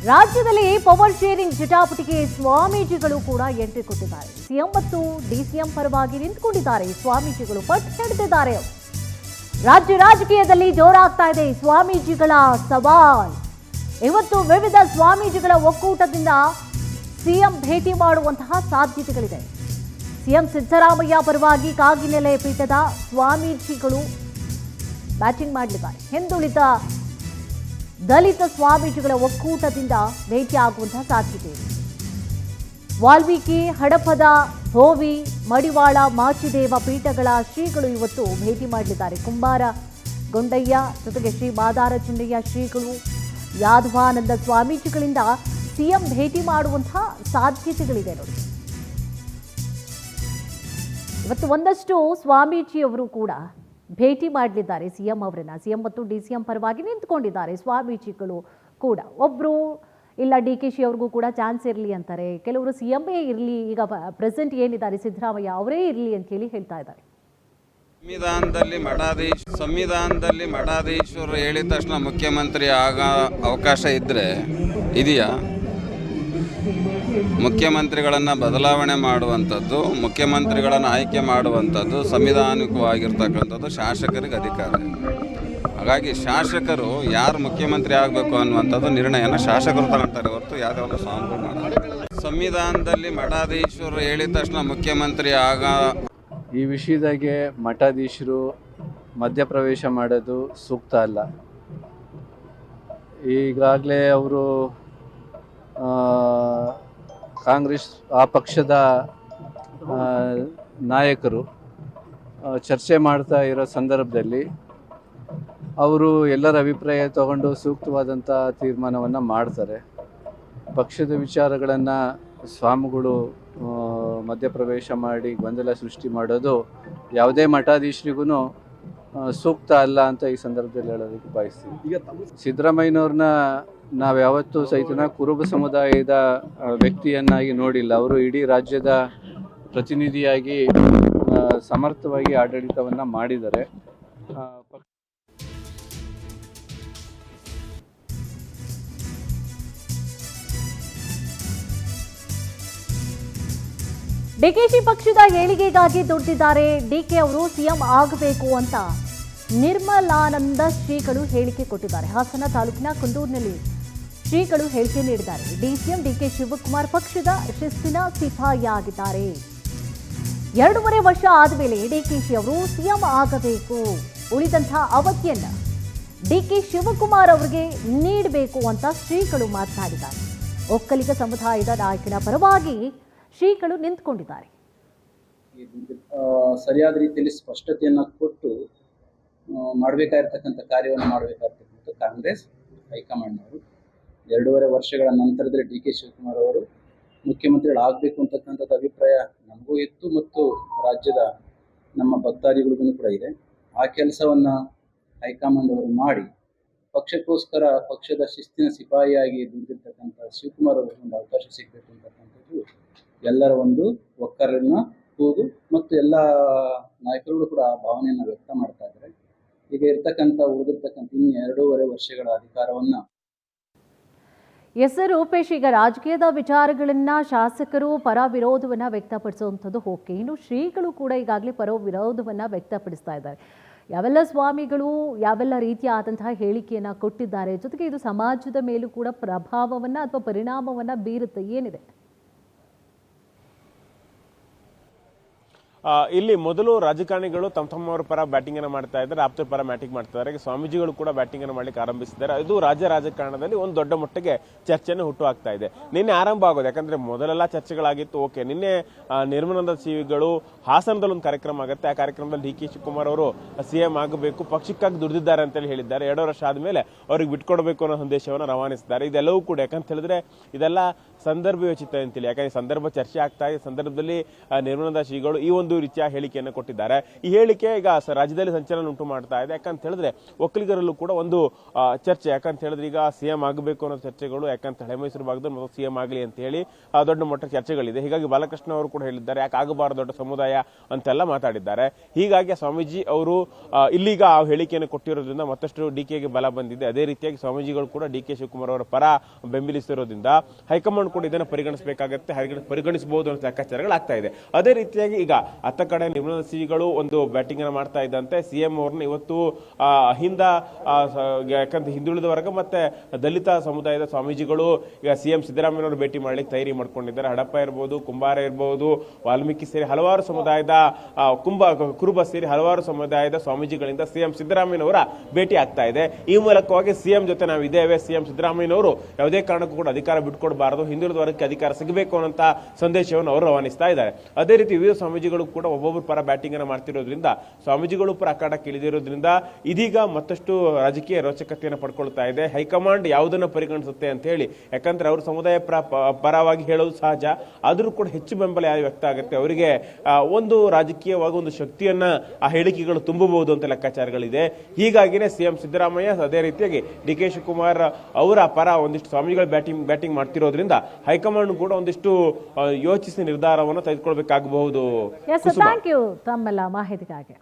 ರಾಜ್ಯದಲ್ಲಿ power sharing ಜಟಾಪಟಿಗೆ ಸ್ವಾಮೀಜಿಗಳು ಕೂಡ ಎಂಟ್ರಿ ಕೊಟ್ಟಿದ್ದಾರೆ. ಸಿಎಂ ಮತ್ತು ಡಿಸಿಎಂ ಪರವಾಗಿ ನಿಂತುಕೊಂಡಿದ್ದಾರೆ. ಸ್ವಾಮೀಜಿಗಳು ಪಟ್ಟು ಹಿಡಿದಿದ್ದಾರೆ. ರಾಜ್ಯ ರಾಜಕೀಯದಲ್ಲಿ ಜೋರಾಗ್ತಾ ಇದೆ ಸ್ವಾಮೀಜಿಗಳ ಸವಾಲ್. ಇವತ್ತು ವಿವಿಧ ಸ್ವಾಮೀಜಿಗಳ ಒಕ್ಕೂಟದಿಂದ ಸಿಎಂ ಭೇಟಿ ಮಾಡುವಂತಹ ಸಾಧ್ಯತೆಗಳಿದೆ. ಸಿಎಂ ಸಿದ್ದರಾಮಯ್ಯ ಪರವಾಗಿ ಕಾಗಿನೆಲೆ ಪೀಠದ ಸ್ವಾಮೀಜಿಗಳು ಬ್ಯಾಟಿಂಗ್ ಮಾಡಲಿದ್ದಾರೆ. ಹಿಂದುಳಿದ ದಲಿತ ಸ್ವಾಮೀಜಿಗಳ ಒಕ್ಕೂಟದಿಂದ ಭೇಟಿಯಾಗುವಂತಹ ಸಾಧ್ಯತೆ ಇದೆ. ವಾಲ್ಮೀಕಿ, ಹಡಪದ, ಹೋವಿ, ಮಡಿವಾಳ, ಮಾಚಿದೇವ ಪೀಠಗಳ ಶ್ರೀಗಳು ಇವತ್ತು ಭೇಟಿ ಮಾಡಲಿದ್ದಾರೆ. ಕುಂಬಾರ ಗೊಂಡಯ್ಯ ಜೊತೆಗೆ ಶ್ರೀ ಮಾದಾರ ಚಿನ್ನಯ್ಯ ಶ್ರೀಗಳು, ಯಾದವಾನಂದ ಸ್ವಾಮೀಜಿಗಳಿಂದ ಸಿಎಂ ಭೇಟಿ ಮಾಡುವಂತಹ ಸಾಧ್ಯತೆಗಳಿದೆ ನೋಡಿ. ಇವತ್ತು ಒಂದಷ್ಟು ಸ್ವಾಮೀಜಿಯವರು ಕೂಡ ಭೇಟಿ ಮಾಡಲಿದ್ದಾರೆ ಸಿಎಂ ಅವರನ್ನ. ಸಿಎಂ ಮತ್ತು ಡಿಸಿಎಂ ಪರವಾಗಿ ನಿಂತ್ಕೊಂಡಿದ್ದಾರೆ ಸ್ವಾಮೀಜಿಗಳು ಕೂಡ. ಒಬ್ರು ಇಲ್ಲ ಡಿಕೆಶಿ ಅವ್ರಿಗೂ ಕೂಡ ಚಾನ್ಸ್ ಇರಲಿ ಅಂತಾರೆ, ಕೆಲವರು ಸಿಎಂఏ ಇರಲಿ, ಈಗ ಪ್ರೆಸೆಂಟ್ ಏನಿದ್ದಾರೆ ಸಿದ್ದರಾಮಯ್ಯ ಅವರೇ ಇರಲಿ ಅಂತ ಹೇಳಿ ಹೇಳ್ತಾ ಇದ್ದಾರೆ. ಸಂವಿಧಾನದಲ್ಲಿ ಮಠಾಧೀಶರು ಹೇಳಿದ ತಕ್ಷಣ ಮುಖ್ಯಮಂತ್ರಿ ಆಗ ಅವಕಾಶ ಇದೆಯಾ? ಮುಖ್ಯಮಂತ್ರಿಗಳನ್ನು ಬದಲಾವಣೆ ಮಾಡುವಂಥದ್ದು, ಮುಖ್ಯಮಂತ್ರಿಗಳನ್ನು ಆಯ್ಕೆ ಮಾಡುವಂಥದ್ದು ಸಂವಿಧಾನಿಕವಾಗಿರ್ತಕ್ಕಂಥದ್ದು ಶಾಸಕರಿಗೆ ಅಧಿಕಾರ. ಹಾಗಾಗಿ ಶಾಸಕರು ಯಾರು ಮುಖ್ಯಮಂತ್ರಿ ಆಗಬೇಕು ಅನ್ನುವಂಥದ್ದು ನಿರ್ಣಯನ ಶಾಸಕರು ತಗೊಳ್ತಾರೆ ಹೊರತು ಯಾವುದೋ ಸ್ವಾಮಿಗಳು ಮಾಡ್ತಾರೆ. ಸಂವಿಧಾನದಲ್ಲಿ ಮಠಾಧೀಶರು ಹೇಳಿದ ತಕ್ಷಣ ಮುಖ್ಯಮಂತ್ರಿ ಆಗ ಈ ವಿಷಯದಾಗೆ ಮಠಾಧೀಶರು ಮಧ್ಯಪ್ರವೇಶ ಮಾಡೋದು ಸೂಕ್ತ ಅಲ್ಲ. ಈಗಾಗಲೇ ಅವರು ಕಾಂಗ್ರೆಸ್ ಆ ಪಕ್ಷದ ನಾಯಕರು ಚರ್ಚೆ ಮಾಡ್ತಾ ಇರೋ ಸಂದರ್ಭದಲ್ಲಿ ಅವರು ಎಲ್ಲರ ಅಭಿಪ್ರಾಯ ತಗೊಂಡು ಸೂಕ್ತವಾದಂಥ ತೀರ್ಮಾನವನ್ನು ಮಾಡ್ತಾರೆ. ಪಕ್ಷದ ವಿಚಾರಗಳನ್ನು ಸ್ವಾಮಿಗಳು ಮಧ್ಯಪ್ರವೇಶ ಮಾಡಿ ಗೊಂದಲ ಸೃಷ್ಟಿ ಮಾಡೋದು ಯಾವುದೇ ಮಠಾಧೀಶರಿಗೂ ಸೂಕ್ತ ಅಲ್ಲ ಅಂತ ಈ ಸಂದರ್ಭದಲ್ಲಿ ಹೇಳೋದಕ್ಕೆ ಬಯಸ್ತೀವಿ. ಈಗ ಸಿದ್ದರಾಮಯ್ಯನವ್ರನ್ನ ನಾವು ಯಾವತ್ತೂ ಸಹಿತ ಕುರುಬ ಸಮುದಾಯದ ವ್ಯಕ್ತಿಯನ್ನಾಗಿ ನೋಡಿಲ್ಲ. ಅವರು ಇಡೀ ರಾಜ್ಯದ ಪ್ರತಿನಿಧಿಯಾಗಿ ಸಮರ್ಥವಾಗಿ ಆಡಳಿತವನ್ನು ಮಾಡಿದ್ದಾರೆ. ಡಿಕೆಶಿ ಪಕ್ಷದ ಏಳಿಗೆಗಾಗಿ ದುಡಿದಿದ್ದಾರೆ. ಡಿಕೆ ಅವರು ಸಿಎಂ ಆಗಬೇಕು ಅಂತ ನಿರ್ಮಲಾನಂದ ಶ್ರೀಗಳು ಹೇಳಿಕೆ ಕೊಟ್ಟಿದ್ದಾರೆ. ಹಾಸನ ತಾಲೂಕಿನ ಕುಂದೂರಿನಲ್ಲಿ ಶ್ರೀಗಳು ಹೇಳಿಕೆ ನೀಡಿದ್ದಾರೆ. ಡಿಸಿಎಂ ಡಿಕೆ ಶಿವಕುಮಾರ್ ಪಕ್ಷದ ಶಿಸ್ತಿನ ಸಿಪಾಯಿಯಾಗಿದ್ದಾರೆ. 2.5 ವರ್ಷ ಆದಮೇಲೆ ಡಿಕೆಶಿ ಅವರು ಸಿಎಂ ಆಗಬೇಕು, ಉಳಿದಂತಹ ಅವಧಿಯನ್ನ ಡಿಕೆ ಶಿವಕುಮಾರ್ ಅವರಿಗೆ ನೀಡಬೇಕು ಅಂತ ಶ್ರೀಗಳು ಮಾತನಾಡಿದ್ದಾರೆ. ಒಕ್ಕಲಿಗ ಸಮುದಾಯದ ನಾಯಕನ ಪರವಾಗಿ ಶ್ರೀಗಳು ನಿಂತುಕೊಂಡಿದ್ದಾರೆ. ಸರಿಯಾದ ರೀತಿಯಲ್ಲಿ ಸ್ಪಷ್ಟತೆಯನ್ನು ಕೊಟ್ಟು ಮಾಡಬೇಕಾಗಿರ್ತಕ್ಕಂಥ ಕಾರ್ಯವನ್ನು ಮಾಡಬೇಕಾಗಿರ್ತಕ್ಕಂಥ ಕಾಂಗ್ರೆಸ್ ಹೈಕಮಾಂಡ್ನವರು 2.5 ವರ್ಷಗಳ ನಂತರದಲ್ಲಿ ಡಿ ಕೆ ಶಿವಕುಮಾರ್ ಅವರು ಮುಖ್ಯಮಂತ್ರಿಗಳಾಗಬೇಕು ಅಂತಕ್ಕಂಥದ್ದು ಅಭಿಪ್ರಾಯ ನಮಗೂ ಇತ್ತು ಮತ್ತು ರಾಜ್ಯದ ನಮ್ಮ ಭಕ್ತಾದಿಗಳಿಗೂ ಕೂಡ ಇದೆ. ಆ ಕೆಲಸವನ್ನು ಹೈಕಮಾಂಡ್ ಅವರು ಮಾಡಿ ಪಕ್ಷಕ್ಕೋಸ್ಕರ ಪಕ್ಷದ ಶಿಸ್ತಿನ ಸಿಪಾಯಿಯಾಗಿ ದುಡಿದಿರ್ತಕ್ಕಂಥ ಶಿವಕುಮಾರ್ ಅವರಿಗೆ ಒಂದು ಅವಕಾಶ ಸಿಗಬೇಕು ಅಂತಕ್ಕಂಥದ್ದು ಎಲ್ಲರ ಒಂದು ಒಕ್ಕರನ್ನ ಕೂಗು ಮತ್ತು ಎಲ್ಲ ನಾಯಕರುಗಳು ಕೂಡ ಆ ಭಾವನೆಯನ್ನು ವ್ಯಕ್ತ ಮಾಡ್ತಾ ಇದ್ದಾರೆ. ಈಗ ಉಳಿದಿರ್ತಕ್ಕಂಥ ಇನ್ನು 2.5 ವರ್ಷಗಳ ಅಧಿಕಾರವನ್ನ ರೂಪೇಶ್, ಈಗ ರಾಜಕೀಯದ ವಿಚಾರಗಳನ್ನ ಶಾಸಕರು ಪರ ವಿರೋಧವನ್ನ ವ್ಯಕ್ತಪಡಿಸುವಂಥದ್ದು ಓಕೆ, ಇನ್ನು ಶ್ರೀಗಳು ಕೂಡ ಈಗಾಗಲೇ ಪರ ವಿರೋಧವನ್ನ ವ್ಯಕ್ತಪಡಿಸ್ತಾ ಇದ್ದಾರೆ. ಯಾವೆಲ್ಲ ಸ್ವಾಮಿಗಳು ಯಾವೆಲ್ಲ ರೀತಿಯಾದಂತಹ ಹೇಳಿಕೆಯನ್ನ ಕೊಟ್ಟಿದ್ದಾರೆ, ಜೊತೆಗೆ ಇದು ಸಮಾಜದ ಮೇಲೂ ಕೂಡ ಪ್ರಭಾವವನ್ನ ಅಥವಾ ಪರಿಣಾಮವನ್ನ ಬೀರುತ್ತೆ, ಏನಿದೆ? ಇಲ್ಲಿ ಮೊದಲು ರಾಜಕಾರಣಿಗಳು ತಮ್ಮವರ ಪರ ಬ್ಯಾಟಿಂಗ್ ಅನ್ನು ಮಾಡ್ತಾ ಇದ್ದಾರೆ, ಆಪ್ತರ ಪರ ಬ್ಯಾಟಿಂಗ್ ಮಾಡ್ತಿದ್ದಾರೆ. ಸ್ವಾಮೀಜಿಗಳು ಕೂಡ ಬ್ಯಾಟಿಂಗ್ ಅನ್ನು ಮಾಡ್ಲಿಕ್ಕೆ ಆರಂಭಿಸಿದ್ದಾರೆ. ಇದು ರಾಜ್ಯ ರಾಜಕಾರಣದಲ್ಲಿ ಒಂದು ದೊಡ್ಡ ಮಟ್ಟಿಗೆ ಚರ್ಚೆಯನ್ನು ಹುಟ್ಟುಹಾಕ್ತಾ ಇದೆ. ನಿನ್ನೆ ಆರಂಭ ಆಗೋದು, ಯಾಕಂದ್ರೆ ಮೊದಲೆಲ್ಲ ಚರ್ಚೆಗಳಾಗಿತ್ತು. ಓಕೆ, ನಿನ್ನೆ ನಿರ್ಮಲಾನಂದ ಶ್ರೀಗಳು ಹಾಸನದಲ್ಲಿ ಒಂದು ಕಾರ್ಯಕ್ರಮ ಆಗುತ್ತೆ. ಆ ಕಾರ್ಯಕ್ರಮದಲ್ಲಿ ಡಿ ಕೆ ಶಿವಕುಮಾರ್ ಅವರು ಸಿಎಂ ಆಗಬೇಕು, ಪಕ್ಷಕ್ಕಾಗಿ ದುಡಿದಿದ್ದಾರೆ ಅಂತ ಹೇಳಿದ್ದಾರೆ. 2 ವರ್ಷ ಆದ್ಮೇಲೆ ಅವ್ರಿಗೆ ಬಿಟ್ಕೊಡ್ಬೇಕು ಅನ್ನೋ ಸಂದೇಶವನ್ನು ರವಾನಿಸಿದ್ದಾರೆ. ಇದೆಲ್ಲವೂ ಕೂಡ ಯಾಕಂತ ಹೇಳಿದ್ರೆ ಇದೆಲ್ಲ ಸಂದರ್ಭೋಚಿತ ಅಂತೇಳಿ, ಯಾಕಂದ್ರೆ ಸಂದರ್ಭ ಚರ್ಚೆ ಆಗ್ತಾ ಇದೆ. ಸಂದರ್ಭದಲ್ಲಿ ನಿರ್ಮಲಾನಂದ ಶ್ರೀಗಳು ಈ ಒಂದು ಒಂದು ರೀತಿಯ ಹೇಳಿಕೆಯನ್ನು ಕೊಟ್ಟಿದ್ದಾರೆ. ಈ ಹೇಳಿಕೆ ಈಗ ರಾಜ್ಯದಲ್ಲಿ ಸಂಚಲನ ಉಂಟು ಮಾಡ್ತಾ ಇದೆ. ಯಾಕಂತ ಹೇಳಿದ್ರೆ ಒಕ್ಕಲಿಗರಲ್ಲೂ ಕೂಡ ಒಂದು ಚರ್ಚೆ. ಯಾಕಂತ ಹೇಳಿದ್ರೆ ಈಗ ಸಿಎಂ ಆಗಬೇಕು ಅನ್ನೋ ಚರ್ಚೆಗಳು, ಯಾಕಂತ ಹಳೆ ಮೈಸೂರು ಭಾಗದಲ್ಲಿ ಮೊದಲು ಸಿಎಂ ಆಗಲಿ ಅಂತ ಹೇಳಿ ದೊಡ್ಡ ಮಟ್ಟದ ಚರ್ಚೆಗಳಿದೆ. ಹೀಗಾಗಿ ಬಾಲಕೃಷ್ಣ ಅವರು ಕೂಡ ಹೇಳಿದ್ದಾರೆ, ಯಾಕೆ ಆಗಬಾರದು ದೊಡ್ಡ ಸಮುದಾಯ ಅಂತೆಲ್ಲ ಮಾತಾಡಿದ್ದಾರೆ. ಹೀಗಾಗಿ ಸ್ವಾಮೀಜಿ ಅವರು ಇಲ್ಲಿಗ ಆ ಹೇಳಿಕೆಯನ್ನು ಕೊಟ್ಟಿರೋದ್ರಿಂದ ಮತ್ತಷ್ಟು ಡಿಕೆಗೆ ಬಲ ಬಂದಿದೆ. ಅದೇ ರೀತಿಯಾಗಿ ಸ್ವಾಮೀಜಿಗಳು ಕೂಡ ಡಿಕೆ ಶಿವಕುಮಾರ್ ಅವರ ಪರ ಬೆಂಬಲಿಸಿರೋದ್ರಿಂದ ಹೈಕಮಾಂಡ್ ಕೂಡ ಇದನ್ನು ಪರಿಗಣಿಸಬೇಕಾಗುತ್ತೆ, ಪರಿಗಣಿಸಬಹುದು ಅನ್ನೋ ಲೆಕ್ಕಾಚಾರಗಳಾಗ್ತಾ ಇದೆ. ಅದೇ ರೀತಿಯಾಗಿ ಈಗ ಅತ್ತ ಕಡೆ ನಿರ್ಮಲಾ ಶ್ರೀಗಳು ಒಂದು ಬ್ಯಾಟಿಂಗ್ ಅನ್ನು ಮಾಡ್ತಾ ಇದ್ದಂತೆ ಸಿಎಂ ಅವ್ರನ್ನ ಇವತ್ತು ಯಾಕಂದ್ರೆ ಹಿಂದುಳಿದ ವರ್ಗ ಮತ್ತೆ ದಲಿತ ಸಮುದಾಯದ ಸ್ವಾಮೀಜಿಗಳು ಈಗ ಸಿಎಂ ಸಿದ್ದರಾಮಯ್ಯನವರು ಭೇಟಿ ಮಾಡ್ಲಿಕ್ಕೆ ತಯಾರಿ ಮಾಡ್ಕೊಂಡಿದ್ದಾರೆ. ಹಡಪ್ಪ ಇರ್ಬೋದು, ಕುಂಬಾರ ಇರ್ಬೋದು, ವಾಲ್ಮೀಕಿ ಸೇರಿ ಹಲವಾರು ಸಮುದಾಯದ ಕುರುಬ ಸೇರಿ ಹಲವಾರು ಸಮುದಾಯದ ಸ್ವಾಮೀಜಿಗಳಿಂದ ಸಿಎಂ ಸಿದ್ದರಾಮಯ್ಯನವರ ಭೇಟಿ ಆಗ್ತಾ ಇದೆ. ಈ ಮೂಲಕವಾಗಿ ಸಿಎಂ ಜೊತೆ ನಾವು ಇದ್ದೇವೆ, ಸಿಎಂ ಸಿದ್ದರಾಮಯ್ಯನವರು ಯಾವುದೇ ಕಾರಣಕ್ಕೂ ಕೂಡ ಅಧಿಕಾರ ಬಿಟ್ಕೊಡ್ಬಾರದು, ಹಿಂದುಳಿದ ವರ್ಗಕ್ಕೆ ಅಧಿಕಾರ ಸಿಗಬೇಕು ಅನ್ನೋಂತ ಸಂದೇಶವನ್ನು ಅವರು ರವಾನಿಸ್ತಾ ಇದ್ದಾರೆ. ಅದೇ ರೀತಿ ವಿವಿಧ ಸ್ವಾಮೀಜಿಗಳು ಕೂಡ ಒಬ್ಬೊಬ್ಬರು ಪರ ಬ್ಯಾಟಿಂಗ್ ಅನ್ನು ಮಾಡ್ತಿರೋದ್ರಿಂದ, ಸ್ವಾಮೀಜಿಗಳು ಪರ ಅಖಾಡಕ್ಕೆ ಇಳಿದಿರೋದ್ರಿಂದ ಇದೀಗ ಮತ್ತಷ್ಟು ರಾಜಕೀಯ ರೋಚಕತೆಯನ್ನು ಪಡ್ಕೊಳ್ತಾ ಇದೆ. ಹೈಕಮಾಂಡ್ ಯಾವುದನ್ನು ಪರಿಗಣಿಸುತ್ತೆ ಅಂತ ಹೇಳಿ, ಯಾಕಂದ್ರೆ ಅವರು ಸಮುದಾಯ ಪರವಾಗಿ ಹೇಳೋದು ಸಹಜ, ಆದರೂ ಕೂಡ ಹೆಚ್ಚು ಬೆಂಬಲ ಯಾರು ವ್ಯಕ್ತ ಆಗುತ್ತೆ ಅವರಿಗೆ ಒಂದು ರಾಜಕೀಯವಾಗಿ ಒಂದು ಶಕ್ತಿಯನ್ನ ಆ ಹೇಳಿಕೆಗಳು ತುಂಬಬಹುದು ಅಂತ ಲೆಕ್ಕಾಚಾರಗಳಿದೆ. ಹೀಗಾಗಿನೇ ಸಿಎಂ ಸಿದ್ದರಾಮಯ್ಯ ಅದೇ ರೀತಿಯಾಗಿ ಡಿಕೆ ಶಿವಕುಮಾರ್ ಅವರ ಪರ ಒಂದಿಷ್ಟು ಸ್ವಾಮೀಜಿಗಳು ಬ್ಯಾಟಿಂಗ್ ಮಾಡ್ತಿರೋದ್ರಿಂದ ಹೈಕಮಾಂಡ್ ಕೂಡ ಒಂದಿಷ್ಟು ಯೋಚಿಸಿ ನಿರ್ಧಾರವನ್ನು ತೆಗೆದುಕೊಳ್ಬೇಕಾಗಬಹುದು. ಥ್ಯಾಂಕ್ ಯು ತಮ್ಮೆಲ್ಲ ಮಾಹಿತಿಗಾಗಿ.